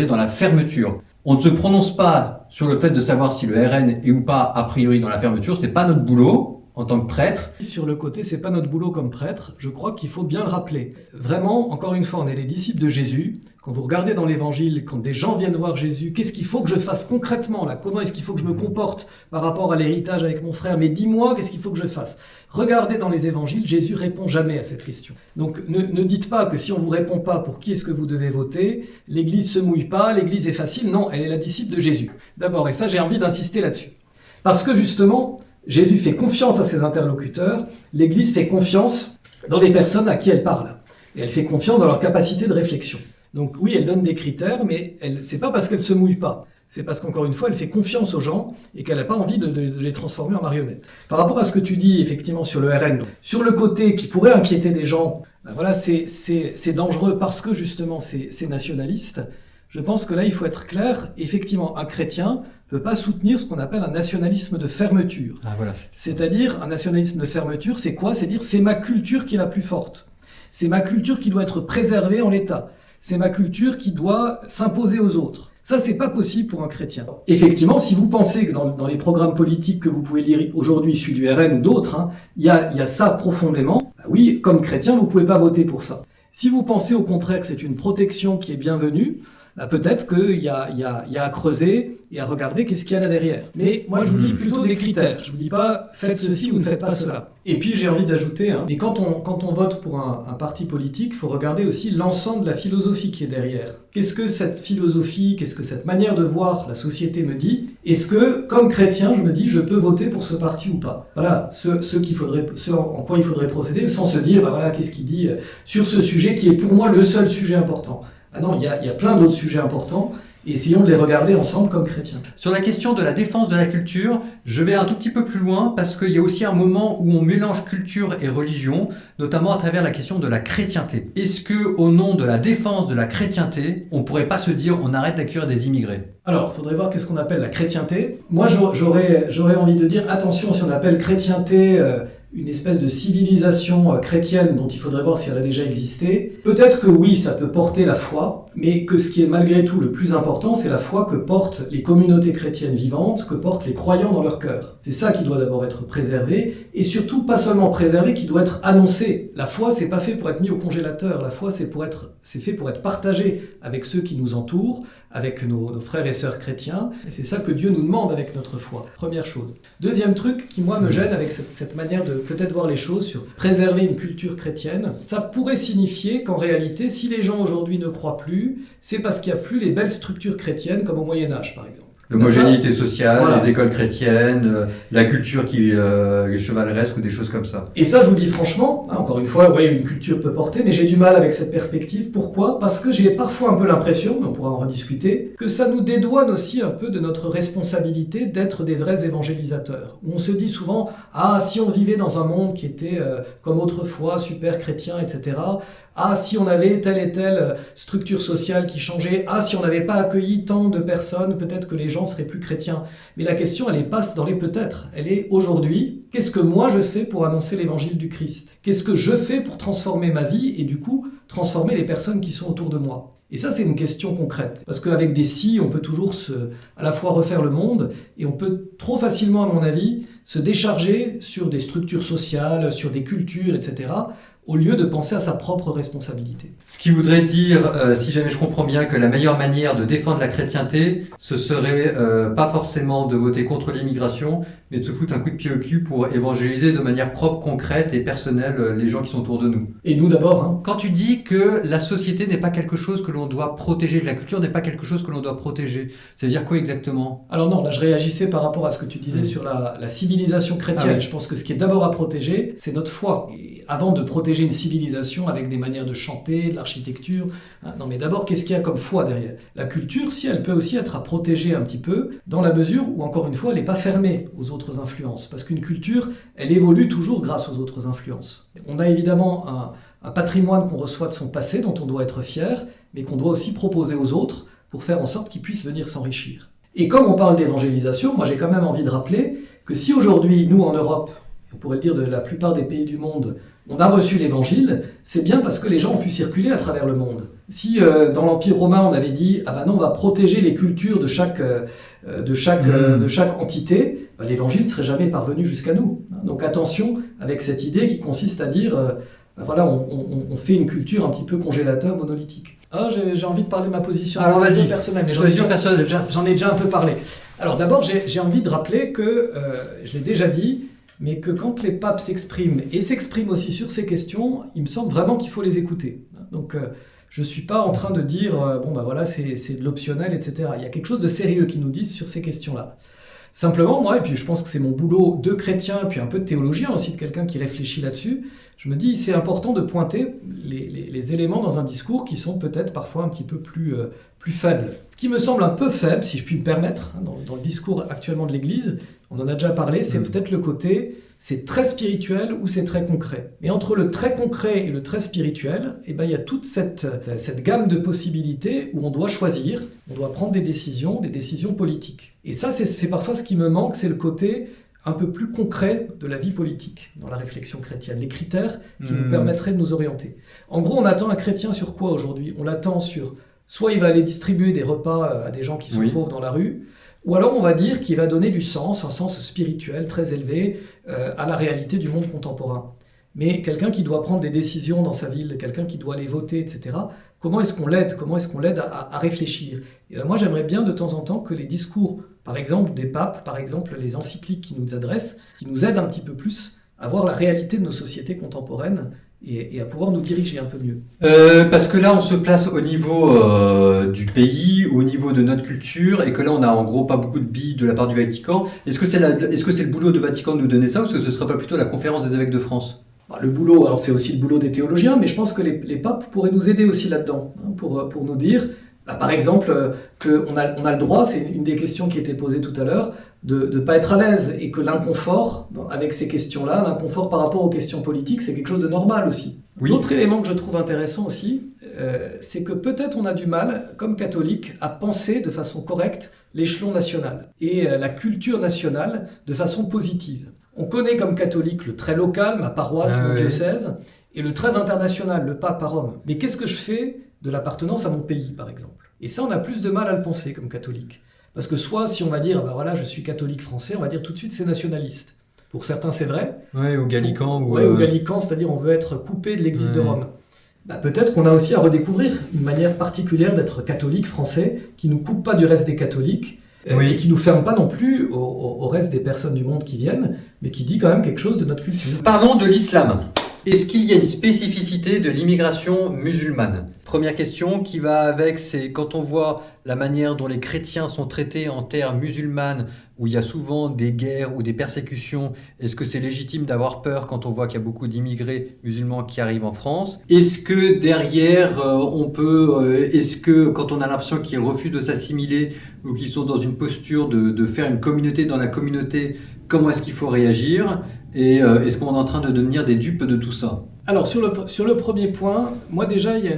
dans la fermeture. On ne se prononce pas sur le fait de savoir si le RN est ou pas, a priori, dans la fermeture. C'est pas notre boulot en tant que prêtre. Sur le côté, c'est pas notre boulot comme prêtre. Je crois qu'il faut bien le rappeler. Vraiment, encore une fois, on est les disciples de Jésus. Quand vous regardez dans l'évangile, quand des gens viennent voir Jésus, qu'est-ce qu'il faut que je fasse concrètement là? Comment est-ce qu'il faut que je me comporte par rapport à l'héritage avec mon frère? Mais dis-moi, qu'est-ce qu'il faut que je fasse? Regardez dans les évangiles, Jésus répond jamais à cette question. Donc ne dites pas que si on vous répond pas pour qui est-ce que vous devez voter, l'Église se mouille pas, l'Église est facile. Non, elle est la disciple de Jésus. D'abord, et ça j'ai envie d'insister là-dessus. Parce que justement, Jésus fait confiance à ses interlocuteurs, l'Église fait confiance dans les personnes à qui elle parle. Et elle fait confiance dans leur capacité de réflexion. Donc oui, elle donne des critères, mais c'est pas parce qu'elle se mouille pas. C'est parce qu'encore une fois, elle fait confiance aux gens et qu'elle n'a pas envie de les transformer en marionnettes. Par rapport à ce que tu dis effectivement sur le RN, sur le côté qui pourrait inquiéter des gens, voilà, c'est dangereux parce que justement c'est nationaliste. Je pense que là, il faut être clair. Effectivement, un chrétien ne peut pas soutenir ce qu'on appelle un nationalisme de fermeture. Voilà. C'est-à-dire, un nationalisme de fermeture, c'est quoi? C'est dire, c'est ma culture qui est la plus forte. C'est ma culture qui doit être préservée en l'état. C'est ma culture qui doit s'imposer aux autres. Ça, c'est pas possible pour un chrétien. Effectivement, si vous pensez que dans les programmes politiques que vous pouvez lire aujourd'hui, issus du RN ou d'autres, il y a ça profondément, oui, comme chrétien, vous pouvez pas voter pour ça. Si vous pensez au contraire que c'est une protection qui est bienvenue, peut-être qu'il y a à creuser et à regarder qu'est-ce qu'il y a là derrière. Mais moi, je vous dis plutôt des critères. Je vous dis pas faites ceci ou ne faites pas cela. Et puis j'ai envie d'ajouter, mais quand on vote pour un parti politique, il faut regarder aussi l'ensemble de la philosophie qui est derrière. Qu'est-ce que cette philosophie, qu'est-ce que cette manière de voir la société me dit? Est-ce que, comme chrétien, je me dis je peux voter pour ce parti ou pas? Voilà, ce en quoi il faudrait procéder, sans se dire voilà qu'est-ce qu'il dit sur ce sujet qui est pour moi le seul sujet important. Ah non, il y a plein d'autres sujets importants, et essayons de les regarder ensemble comme chrétiens. Sur la question de la défense de la culture, je vais un tout petit peu plus loin, parce qu'il y a aussi un moment où on mélange culture et religion, notamment à travers la question de la chrétienté. Est-ce que, au nom de la défense de la chrétienté, on pourrait pas se dire on arrête d'accueillir des immigrés? Alors, il faudrait voir qu'est-ce qu'on appelle la chrétienté. Moi, j'aurais envie de dire, attention, si on appelle chrétienté une espèce de civilisation chrétienne dont il faudrait voir si elle a déjà existé. Peut-être que oui, ça peut porter la foi, mais que ce qui est malgré tout le plus important, c'est la foi que portent les communautés chrétiennes vivantes, que portent les croyants dans leur cœur. C'est ça qui doit d'abord être préservé, et surtout pas seulement préservé, qui doit être annoncé. La foi, c'est pas fait pour être mis au congélateur, la foi, c'est fait pour être partagé avec ceux qui nous entourent, avec nos frères et sœurs chrétiens, et c'est ça que Dieu nous demande avec notre foi. Première chose. Deuxième truc qui, moi, me gêne avec cette manière de peut-être voir les choses sur préserver une culture chrétienne, ça pourrait signifier qu'en réalité, si les gens aujourd'hui ne croient plus, c'est parce qu'il n'y a plus les belles structures chrétiennes comme au Moyen-Âge, par exemple. L'homogénéité sociale, voilà. Les écoles chrétiennes, la culture qui est chevaleresque ou des choses comme ça. Et ça, je vous dis franchement, encore une fois, oui, une culture peut porter, mais j'ai du mal avec cette perspective. Pourquoi? Parce que j'ai parfois un peu l'impression, mais on pourra en rediscuter, que ça nous dédouane aussi un peu de notre responsabilité d'être des vrais évangélisateurs. Où on se dit souvent, si on vivait dans un monde qui était comme autrefois, super chrétien, etc., si on avait telle et telle structure sociale qui changeait, si on n'avait pas accueilli tant de personnes, peut-être que les gens seraient plus chrétiens. Mais la question, elle n'est pas dans les peut-être, elle est aujourd'hui, qu'est-ce que moi je fais pour annoncer l'évangile du Christ? Qu'est-ce que je fais pour transformer ma vie et du coup, transformer les personnes qui sont autour de moi? Et ça, c'est une question concrète. Parce qu'avec des si, on peut toujours à la fois refaire le monde, et on peut trop facilement, à mon avis, se décharger sur des structures sociales, sur des cultures, etc., au lieu de penser à sa propre responsabilité. Ce qui voudrait dire, si jamais je comprends bien, que la meilleure manière de défendre la chrétienté, ce serait pas forcément de voter contre l'immigration, mais de se foutre un coup de pied au cul pour évangéliser de manière propre, concrète et personnelle les gens qui sont autour de nous. Et nous d'abord. Hein. Quand tu dis que la société n'est pas quelque chose que l'on doit protéger, que la culture n'est pas quelque chose que l'on doit protéger, ça veut dire quoi exactement? Alors non, là je réagissais par rapport à ce que tu disais sur la civilisation chrétienne. Ah oui. Je pense que ce qui est d'abord à protéger, c'est notre foi. Et avant de protéger une civilisation avec des manières de chanter, de l'architecture, hein, non mais d'abord, qu'est-ce qu'il y a comme foi derrière? La culture, si elle peut aussi être à protéger un petit peu, dans la mesure où, encore une fois, elle n'est pas fermée aux autres influences. Parce qu'une culture, elle évolue toujours grâce aux autres influences. On a évidemment un patrimoine qu'on reçoit de son passé, dont on doit être fier, mais qu'on doit aussi proposer aux autres pour faire en sorte qu'ils puissent venir s'enrichir. Et comme on parle d'évangélisation, moi j'ai quand même envie de rappeler que si aujourd'hui, nous en Europe, on pourrait le dire de la plupart des pays du monde, on a reçu l'évangile, c'est bien parce que les gens ont pu circuler à travers le monde. Si dans l'Empire romain on avait dit « Ah ben non, on va protéger les cultures de chaque entité », ben, l'évangile ne serait jamais parvenu jusqu'à nous. Donc attention avec cette idée qui consiste à dire ben voilà, on fait une culture un petit peu congélateur, monolithique. Ah, j'ai envie de parler de ma position personnelle, mais j'en ai déjà un peu parlé. Alors d'abord, j'ai envie de rappeler que, je l'ai déjà dit, mais que quand les papes s'expriment, et s'expriment aussi sur ces questions, il me semble vraiment qu'il faut les écouter. Donc je ne suis pas en train de dire, bon ben voilà, c'est de l'optionnel, etc. Il y a quelque chose de sérieux qu'ils nous disent sur ces questions-là. Simplement, moi, et puis je pense que c'est mon boulot de chrétien, puis un peu de théologien aussi, de quelqu'un qui réfléchit là-dessus, je me dis c'est important de pointer les éléments dans un discours qui sont peut-être parfois un petit peu plus faibles. Ce qui me semble un peu faible, si je puis me permettre, hein, dans le discours actuellement de l'Église, on en a déjà parlé, c'est peut-être le côté c'est très spirituel ou c'est très concret. Et entre le très concret et le très spirituel, eh ben, il y a toute cette gamme de possibilités où on doit choisir, on doit prendre des décisions politiques. Et ça, c'est parfois ce qui me manque, c'est le côté un peu plus concret de la vie politique dans la réflexion chrétienne, les critères qui nous permettraient de nous orienter. En gros, on attend un chrétien sur quoi aujourd'hui? On l'attend sur, soit il va aller distribuer des repas à des gens qui sont pauvres dans la rue, ou alors on va dire qu'il va donner du sens, un sens spirituel très élevé à la réalité du monde contemporain. Mais quelqu'un qui doit prendre des décisions dans sa ville, quelqu'un qui doit aller voter, etc., comment est-ce qu'on l'aide? Comment est-ce qu'on l'aide à réfléchir? Et moi j'aimerais bien de temps en temps que les discours, par exemple des papes, par exemple les encycliques qui nous adressent, qui nous aident un petit peu plus à voir la réalité de nos sociétés contemporaines, et à pouvoir nous diriger un peu mieux. Parce que là, on se place au niveau du pays, au niveau de notre culture, et que là, on a en gros pas beaucoup de billes de la part du Vatican. Est-ce que c'est le boulot du Vatican de nous donner ça, ou est-ce que ce serait pas plutôt la conférence des évêques de France? Le boulot, alors c'est aussi le boulot des théologiens, mais je pense que les papes pourraient nous aider aussi là-dedans, hein, pour nous dire, par exemple, qu'on a le droit, c'est une des questions qui était posée tout à l'heure, de ne pas être à l'aise, et que l'inconfort, avec ces questions-là, l'inconfort par rapport aux questions politiques, c'est quelque chose de normal aussi. Oui. L'autre élément que je trouve intéressant aussi, c'est que peut-être on a du mal, comme catholique, à penser de façon correcte l'échelon national et la culture nationale de façon positive. On connaît comme catholique le très local, ma paroisse, mon diocèse, et le très international, le pape à Rome. Mais qu'est-ce que je fais de l'appartenance à mon pays, par exemple? Et ça, on a plus de mal à le penser comme catholique. Parce que soit, si on va dire, ben voilà, je suis catholique français, on va dire tout de suite c'est nationaliste. Pour certains, c'est vrai. Oui, au Gallican. Au Gallican, c'est-à-dire on veut être coupé de l'Église de Rome. Ben, peut-être qu'on a aussi à redécouvrir une manière particulière d'être catholique français, qui ne nous coupe pas du reste des catholiques, et qui ne nous ferme pas non plus au reste des personnes du monde qui viennent, mais qui dit quand même quelque chose de notre culture. Parlons de l'islam. Est-ce qu'il y a une spécificité de l'immigration musulmane? Première question qui va avec, c'est quand on voit la manière dont les chrétiens sont traités en terre musulmane, où il y a souvent des guerres ou des persécutions, est-ce que c'est légitime d'avoir peur quand on voit qu'il y a beaucoup d'immigrés musulmans qui arrivent en France? Est-ce que derrière, est-ce que quand on a l'impression qu'ils refusent de s'assimiler ou qu'ils sont dans une posture de faire une communauté dans la communauté, comment est-ce qu'il faut réagir? Et est-ce qu'on est en train de devenir des dupes de tout ça? Alors sur le premier point, moi déjà il y a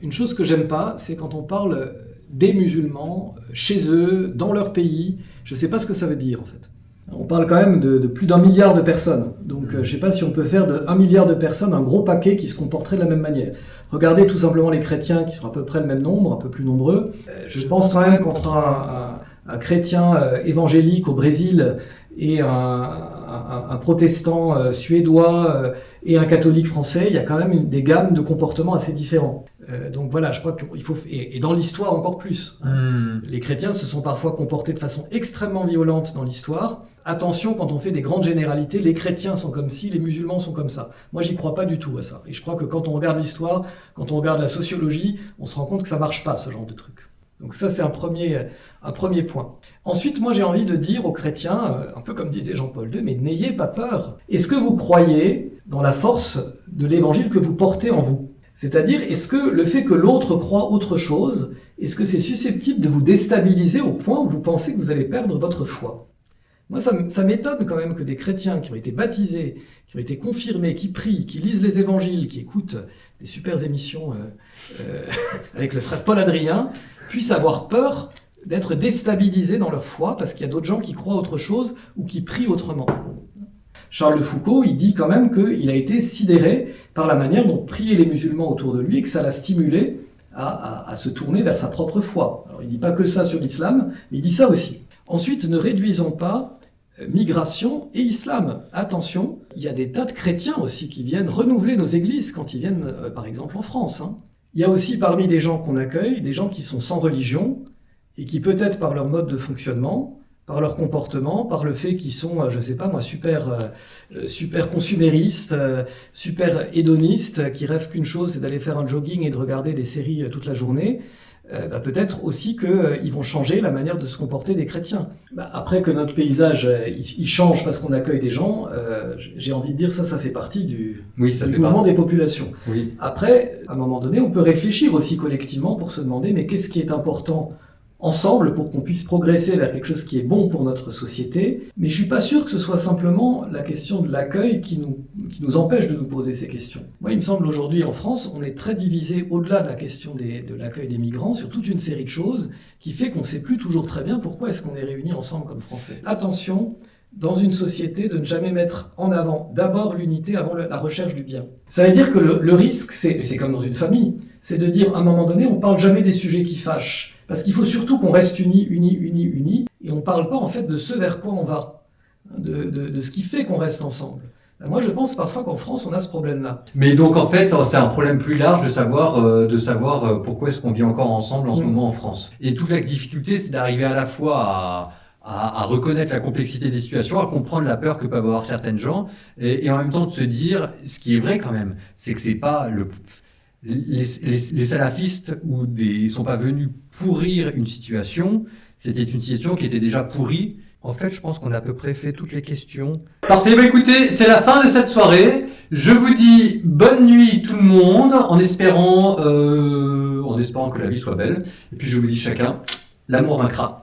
une chose que j'aime pas, c'est quand on parle des musulmans chez eux, dans leur pays. Je ne sais pas ce que ça veut dire en fait. On parle quand même de plus d'1 milliard de personnes. Donc je ne sais pas si on peut faire de 1 milliard de personnes un gros paquet qui se comporterait de la même manière. Regardez tout simplement les chrétiens qui sont à peu près le même nombre, un peu plus nombreux. Je pense quand même qu'entre un chrétien évangélique au Brésil et un protestant suédois et un catholique français, il y a quand même des gammes de comportements assez différents. Donc voilà, je crois qu'il faut... Et dans l'histoire encore plus. Les chrétiens se sont parfois comportés de façon extrêmement violente dans l'histoire. Attention, quand on fait des grandes généralités, les chrétiens sont comme ci, les musulmans sont comme ça. Moi, j'y crois pas du tout à ça. Et je crois que quand on regarde l'histoire, quand on regarde la sociologie, on se rend compte que ça marche pas, ce genre de truc. Donc ça, c'est un premier point. Ensuite, moi, j'ai envie de dire aux chrétiens, un peu comme disait Jean-Paul II, mais n'ayez pas peur. Est-ce que vous croyez dans la force de l'évangile que vous portez en vous ? C'est-à-dire, est-ce que le fait que l'autre croit autre chose, est-ce que c'est susceptible de vous déstabiliser au point où vous pensez que vous allez perdre votre foi ? Moi, ça m'étonne quand même que des chrétiens qui ont été baptisés, qui ont été confirmés, qui prient, qui lisent les évangiles, qui écoutent des super émissions avec le frère Paul Adrien, puissent avoir peur d'être déstabilisés dans leur foi parce qu'il y a d'autres gens qui croient autre chose ou qui prient autrement. Charles de Foucault, il dit quand même qu'il a été sidéré par la manière dont priaient les musulmans autour de lui et que ça l'a stimulé à se tourner vers sa propre foi. Alors il dit pas que ça sur l'islam, mais il dit ça aussi. Ensuite, ne réduisons pas migration et islam. Attention, il y a des tas de chrétiens aussi qui viennent renouveler nos églises quand ils viennent, par exemple, en France. Il y a aussi parmi les gens qu'on accueille, des gens qui sont sans religion et qui peut-être par leur mode de fonctionnement, par leur comportement, par le fait qu'ils sont, je sais pas moi, super consuméristes, super hédonistes, qui rêvent qu'une chose, c'est d'aller faire un jogging et de regarder des séries toute la journée, peut-être aussi qu'ils vont changer la manière de se comporter des chrétiens. Après que notre paysage il change parce qu'on accueille des gens, j'ai envie de dire ça fait partie du mouvement des populations. Oui. Après, à un moment donné, on peut réfléchir aussi collectivement pour se demander mais qu'est-ce qui est important ensemble pour qu'on puisse progresser vers quelque chose qui est bon pour notre société. Mais je suis pas sûr que ce soit simplement la question de l'accueil qui nous empêche de nous poser ces questions. Moi, il me semble aujourd'hui en France, on est très divisé au-delà de la question de l'accueil des migrants sur toute une série de choses qui fait qu'on sait plus toujours très bien pourquoi est-ce qu'on est réunis ensemble comme Français. Attention, dans une société, de ne jamais mettre en avant d'abord l'unité avant la recherche du bien. Ça veut dire que le risque, c'est comme dans une famille, c'est de dire à un moment donné, on parle jamais des sujets qui fâchent. Parce qu'il faut surtout qu'on reste unis, et on ne parle pas en fait de ce vers quoi on va, de ce qui fait qu'on reste ensemble. Moi, je pense parfois qu'en France, on a ce problème-là. Mais donc, en fait, c'est un problème plus large de savoir pourquoi est-ce qu'on vit encore ensemble en ce moment en France. Et toute la difficulté, c'est d'arriver à la fois à reconnaître la complexité des situations, à comprendre la peur que peuvent avoir certaines gens, et en même temps de se dire, ce qui est vrai quand même, c'est que c'est pas les salafistes sont pas venus pourrir une situation, c'était une situation qui était déjà pourrie. En fait, je pense qu'on a à peu près fait toutes les questions. Parfait, écoutez, c'est la fin de cette soirée. Je vous dis bonne nuit tout le monde, en espérant que la vie soit belle. Et puis je vous dis chacun, l'amour vaincra.